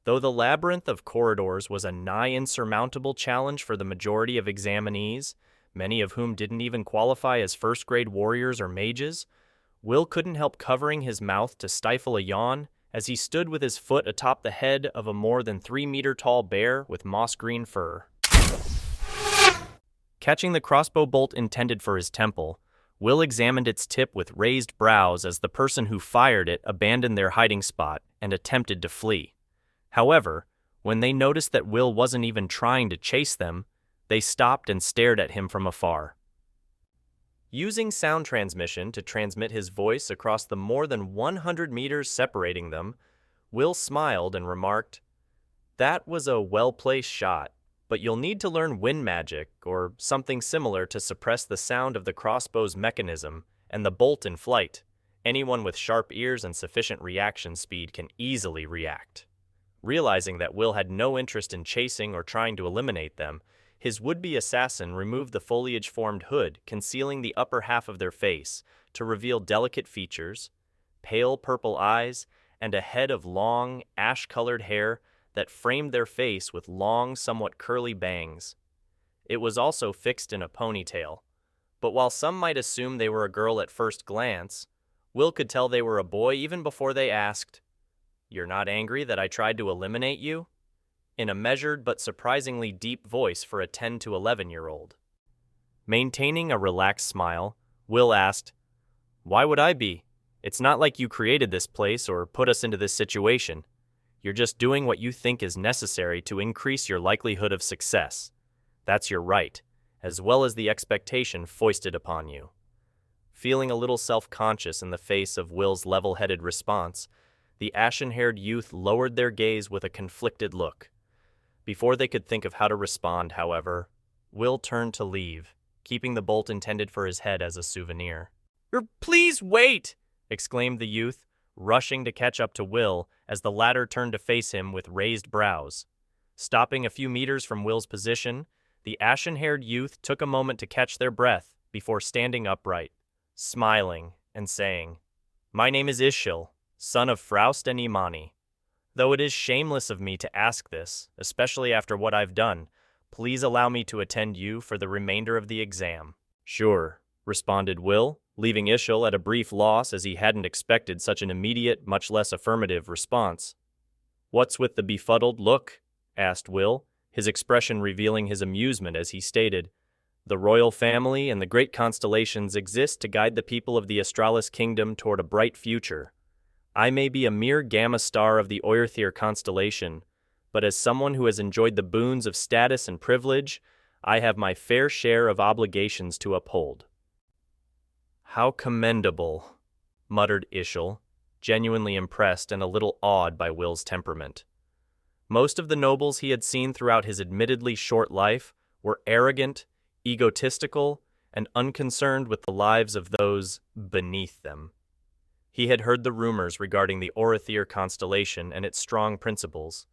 Though the labyrinth of corridors was a nigh insurmountable challenge for the majority of examinees, many of whom didn't even qualify as first-grade warriors or mages, Will couldn't help covering his mouth to stifle a yawn as he stood with his foot atop the head of a more than 3-meter-tall bear with moss-green fur. Catching the crossbow bolt intended for his temple, Will examined its tip with raised brows as the person who fired it abandoned their hiding spot and attempted to flee. However, when they noticed that Will wasn't even trying to chase them, they stopped and stared at him from afar. Using sound transmission to transmit his voice across the more than 100 meters separating them, Will smiled and remarked, "That was a well-placed shot, but you'll need to learn wind magic or something similar to suppress the sound of the crossbow's mechanism and the bolt in flight. Anyone with sharp ears and sufficient reaction speed can easily react." Realizing that Will had no interest in chasing or trying to eliminate them, his would-be assassin removed the foliage-formed hood concealing the upper half of their face to reveal delicate features, pale purple eyes, and a head of long, ash-colored hair that framed their face with long, somewhat curly bangs. It was also fixed in a ponytail, but while some might assume they were a girl at first glance, Will could tell they were a boy even before they asked, "You're not angry that I tried to eliminate you?" in a measured but surprisingly deep voice for a 10 to 11-year-old. Maintaining a relaxed smile, Will asked, "Why would I be? It's not like you created this place or put us into this situation. You're just doing what you think is necessary to increase your likelihood of success. That's your right, as well as the expectation foisted upon you." Feeling a little self-conscious in the face of Will's level-headed response, the ashen-haired youth lowered their gaze with a conflicted look. Before they could think of how to respond, however, Will turned to leave, keeping the bolt intended for his head as a souvenir. "Please wait!" exclaimed the youth, rushing to catch up to Will as the latter turned to face him with raised brows. Stopping a few meters from Will's position, the ashen-haired youth took a moment to catch their breath before standing upright, smiling and saying, "My name is Ishil, son of Froust and Imani. Though it is shameless of me to ask this, especially after what I've done, please allow me to attend you for the remainder of the exam." "Sure," responded Will, leaving Ishil at a brief loss as he hadn't expected such an immediate, much less affirmative response. "What's with the befuddled look?" asked Will, his expression revealing his amusement as he stated, "The royal family and the great constellations exist to guide the people of the Astralis kingdom toward a bright future. I may be a mere gamma star of the Oerthir constellation, but as someone who has enjoyed the boons of status and privilege, I have my fair share of obligations to uphold." "How commendable," muttered Ishil, genuinely impressed and a little awed by Will's temperament. Most of the nobles he had seen throughout his admittedly short life were arrogant, egotistical, and unconcerned with the lives of those beneath them. He had heard the rumors regarding the Oerthir constellation and its strong principles,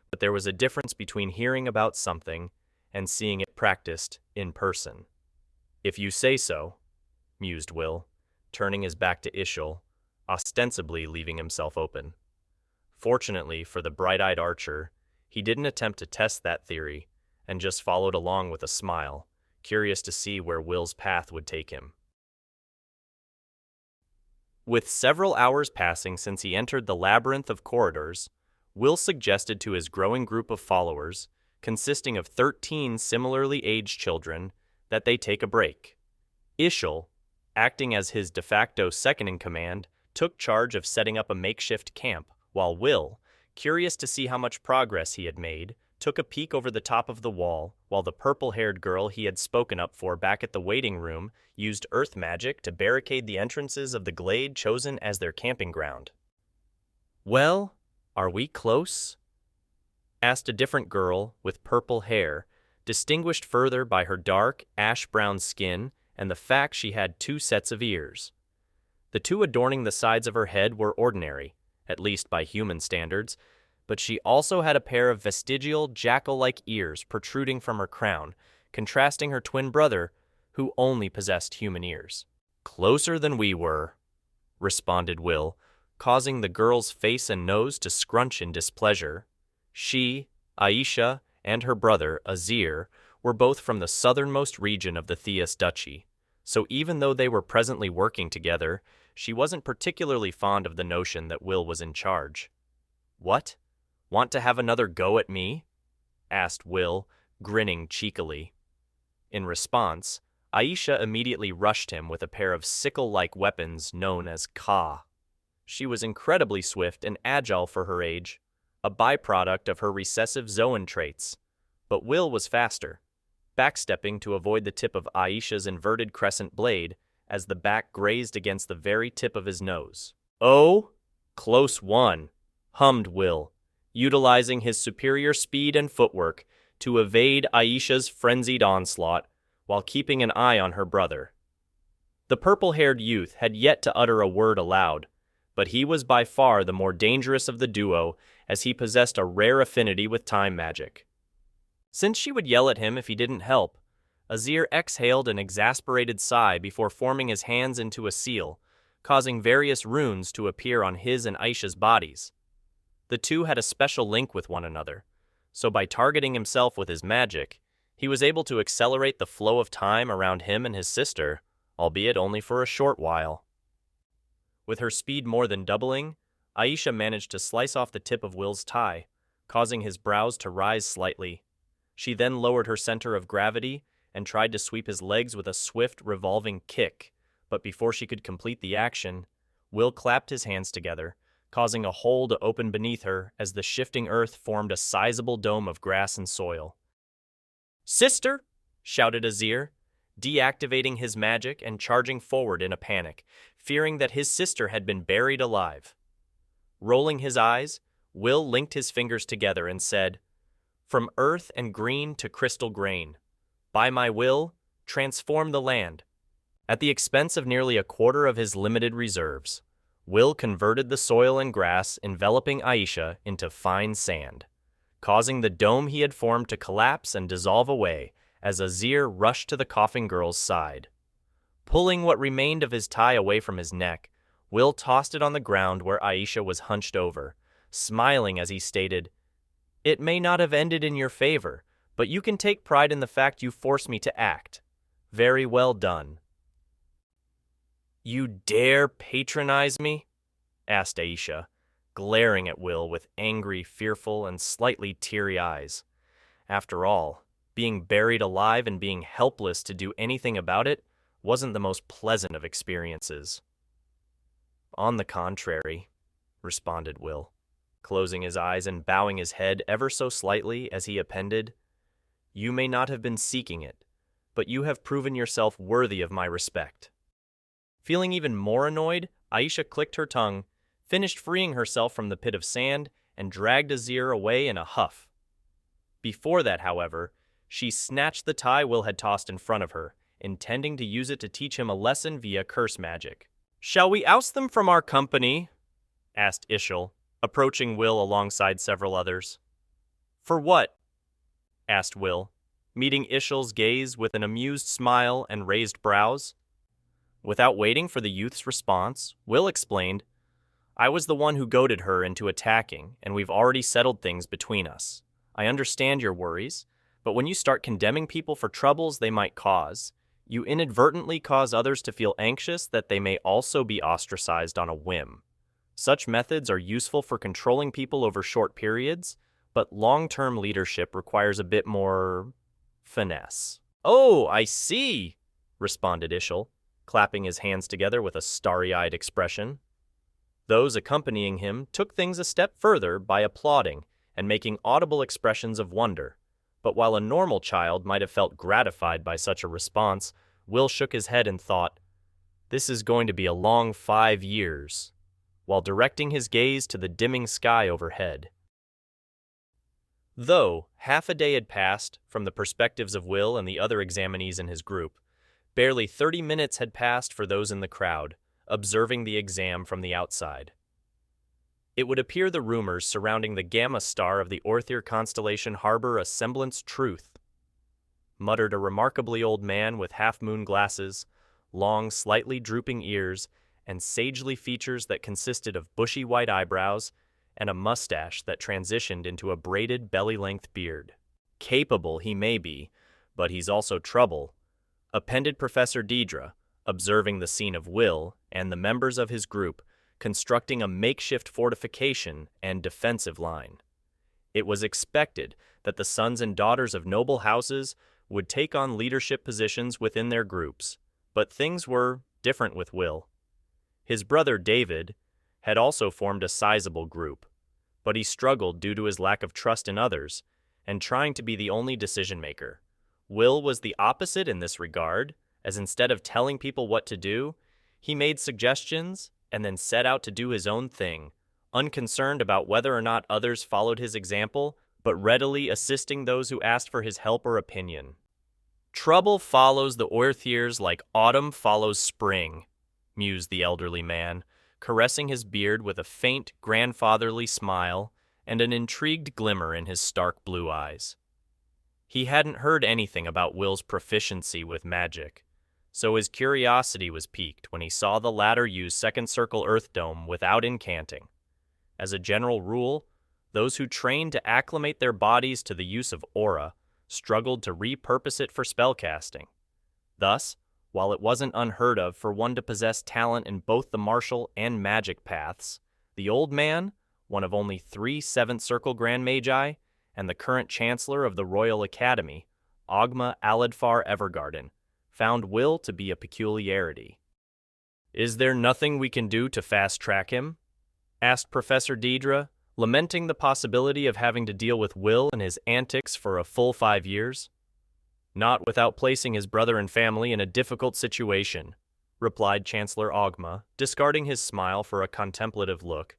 but there was a difference between hearing about something and seeing it practiced in person. "If you say so," mused Will, turning his back to Ishil, ostensibly leaving himself open. Fortunately for the bright-eyed archer, he didn't attempt to test that theory and just followed along with a smile, curious to see where Will's path would take him. With several hours passing since he entered the labyrinth of corridors, Will suggested to his growing group of followers, consisting of 13 similarly aged children, that they take a break. Ishil, acting as his de facto second-in-command, took charge of setting up a makeshift camp, while Will, curious to see how much progress he had made, took a peek over the top of the wall, while the purple-haired girl he had spoken up for back at the waiting room used earth magic to barricade the entrances of the glade chosen as their camping ground. "Well, are we close?" asked a different girl with purple hair, distinguished further by her dark, ash-brown skin and the fact she had 2 sets of ears. The 2 adorning the sides of her head were ordinary, at least by human standards, but she also had a pair of vestigial, jackal-like ears protruding from her crown, contrasting her twin brother, who only possessed human ears. "Closer than we were," responded Will, causing the girl's face and nose to scrunch in displeasure. She, Aisha, and her brother, Azir, were both from the southernmost region of the Theus Duchy, so even though they were presently working together, she wasn't particularly fond of the notion that Will was in charge. "What? Want to have another go at me?" asked Will, grinning cheekily. In response, Aisha immediately rushed him with a pair of sickle-like weapons known as Ka. She was incredibly swift and agile for her age, a byproduct of her recessive Zoan traits, but Will was faster, backstepping to avoid the tip of Aisha's inverted crescent blade as the back grazed against the very tip of his nose. "Oh, close one," hummed Will, utilizing his superior speed and footwork to evade Aisha's frenzied onslaught while keeping an eye on her brother. The purple-haired youth had yet to utter a word aloud, but he was by far the more dangerous of the duo as he possessed a rare affinity with time magic. Since she would yell at him if he didn't help, Azir exhaled an exasperated sigh before forming his hands into a seal, causing various runes to appear on his and Aisha's bodies. The two had a special link with one another, so by targeting himself with his magic, he was able to accelerate the flow of time around him and his sister, albeit only for a short while. With her speed more than doubling, Aisha managed to slice off the tip of Will's tie, causing his brows to rise slightly. She then lowered her center of gravity and tried to sweep his legs with a swift, revolving kick, but before she could complete the action, Will clapped his hands together, causing a hole to open beneath her as the shifting earth formed a sizable dome of grass and soil. "Sister!" shouted Azir, deactivating his magic and charging forward in a panic, fearing that his sister had been buried alive. Rolling his eyes, Will linked his fingers together and said, "From earth and green to crystal grain, by my will, transform the land." At the expense of nearly a quarter of his limited reserves, Will converted the soil and grass enveloping Aisha into fine sand, causing the dome he had formed to collapse and dissolve away as Azir rushed to the coughing girl's side. Pulling what remained of his tie away from his neck, Will tossed it on the ground where Aisha was hunched over, smiling as he stated, "It may not have ended in your favor, but you can take pride in the fact you forced me to act. Very well done." "You dare patronize me?" asked Aisha, glaring at Will with angry, fearful, and slightly teary eyes. After all, being buried alive and being helpless to do anything about it wasn't the most pleasant of experiences. "On the contrary," responded Will, closing his eyes and bowing his head ever so slightly as he appended, "You may not have been seeking it, but you have proven yourself worthy of my respect." Feeling even more annoyed, Aisha clicked her tongue, finished freeing herself from the pit of sand, and dragged Azir away in a huff. Before that, however, she snatched the tie Will had tossed in front of her, intending to use it to teach him a lesson via curse magic. "Shall we oust them from our company?" asked Ishil, approaching Will alongside several others. "For what?" asked Will, meeting Ishil's gaze with an amused smile and raised brows. Without waiting for the youth's response, Will explained, "I was the one who goaded her into attacking, and we've already settled things between us. I understand your worries, but when you start condemning people for troubles they might cause, you inadvertently cause others to feel anxious that they may also be ostracized on a whim. Such methods are useful for controlling people over short periods, but long-term leadership requires a bit more finesse." "Oh, I see," responded Ishil, clapping his hands together with a starry-eyed expression. Those accompanying him took things a step further by applauding and making audible expressions of wonder, but while a normal child might have felt gratified by such a response, Will shook his head and thought, "This is going to be a long 5 years," while directing his gaze to the dimming sky overhead. Though half a day had passed, from the perspectives of Will and the other examinees in his group, barely 30 minutes had passed for those in the crowd, observing the exam from the outside. It would appear the rumors surrounding the Gamma star of the Orthir constellation harbor a semblance truth, muttered a remarkably old man with half-moon glasses, long, slightly drooping ears, and sagely features that consisted of bushy white eyebrows and a mustache that transitioned into a braided belly-length beard. Capable he may be, but he's also trouble, appended Professor Deidre, observing the scene of Will and the members of his group constructing a makeshift fortification and defensive line. It was expected that the sons and daughters of noble houses would take on leadership positions within their groups, but things were different with Will. His brother David had also formed a sizable group, but he struggled due to his lack of trust in others and trying to be the only decision-maker. Will was the opposite in this regard, as instead of telling people what to do, he made suggestions and then set out to do his own thing, unconcerned about whether or not others followed his example, but readily assisting those who asked for his help or opinion. Trouble follows the Oerthiers like autumn follows spring, mused the elderly man, caressing his beard with a faint, grandfatherly smile and an intrigued glimmer in his stark blue eyes. He hadn't heard anything about Will's proficiency with magic, so his curiosity was piqued when he saw the latter use Second Circle Earth Dome without incanting. As a general rule, those who trained to acclimate their bodies to the use of aura struggled to repurpose it for spellcasting. Thus, while it wasn't unheard of for one to possess talent in both the martial and magic paths, the old man, one of only 3 Seventh Circle Grand Magi, and the current Chancellor of the Royal Academy, Ogma Aladfar Evergarden, found Will to be a peculiarity. "Is there nothing we can do to fast-track him?" asked Professor Deidre, lamenting the possibility of having to deal with Will and his antics for a full 5 years. "Not without placing his brother and family in a difficult situation," replied Chancellor Ogma, discarding his smile for a contemplative look.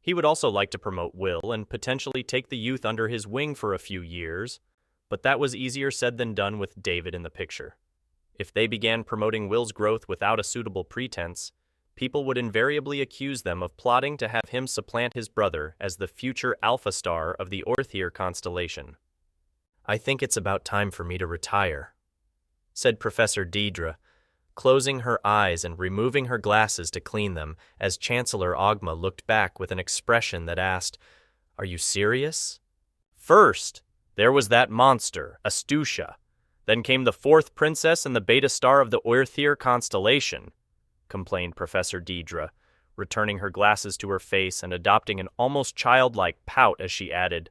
He would also like to promote Will and potentially take the youth under his wing for a few years, but that was easier said than done with David in the picture. If they began promoting Will's growth without a suitable pretense, people would invariably accuse them of plotting to have him supplant his brother as the future alpha star of the Oerthier constellation. "I think it's about time for me to retire," said Professor Deidre, closing her eyes and removing her glasses to clean them as Chancellor Ogma looked back with an expression that asked, "Are you serious?" "First, there was that monster, Astucia. Then came the 4th princess and the beta star of the Oerthier constellation," complained Professor Deidre, returning her glasses to her face and adopting an almost childlike pout as she added,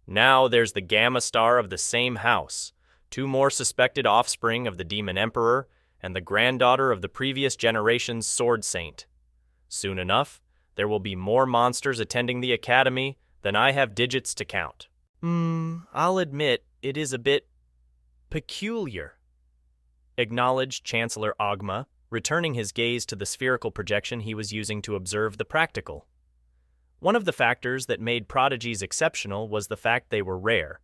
"Now there's the gamma star of the same house, 2 more suspected offspring of the Demon Emperor, and the granddaughter of the previous generation's Sword Saint. Soon enough, there will be more monsters attending the Academy than I have digits to count." I'll admit it is a bit peculiar," acknowledged Chancellor Ogma, returning his gaze to the spherical projection he was using to observe the practical. One of the factors that made prodigies exceptional was the fact they were rare.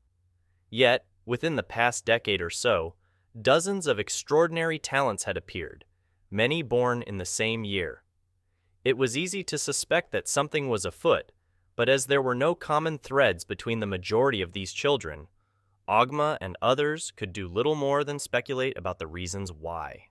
Yet, within the past decade or so, dozens of extraordinary talents had appeared, many born in the same year. It was easy to suspect that something was afoot, but as there were no common threads between the majority of these children, Ogma and others could do little more than speculate about the reasons why.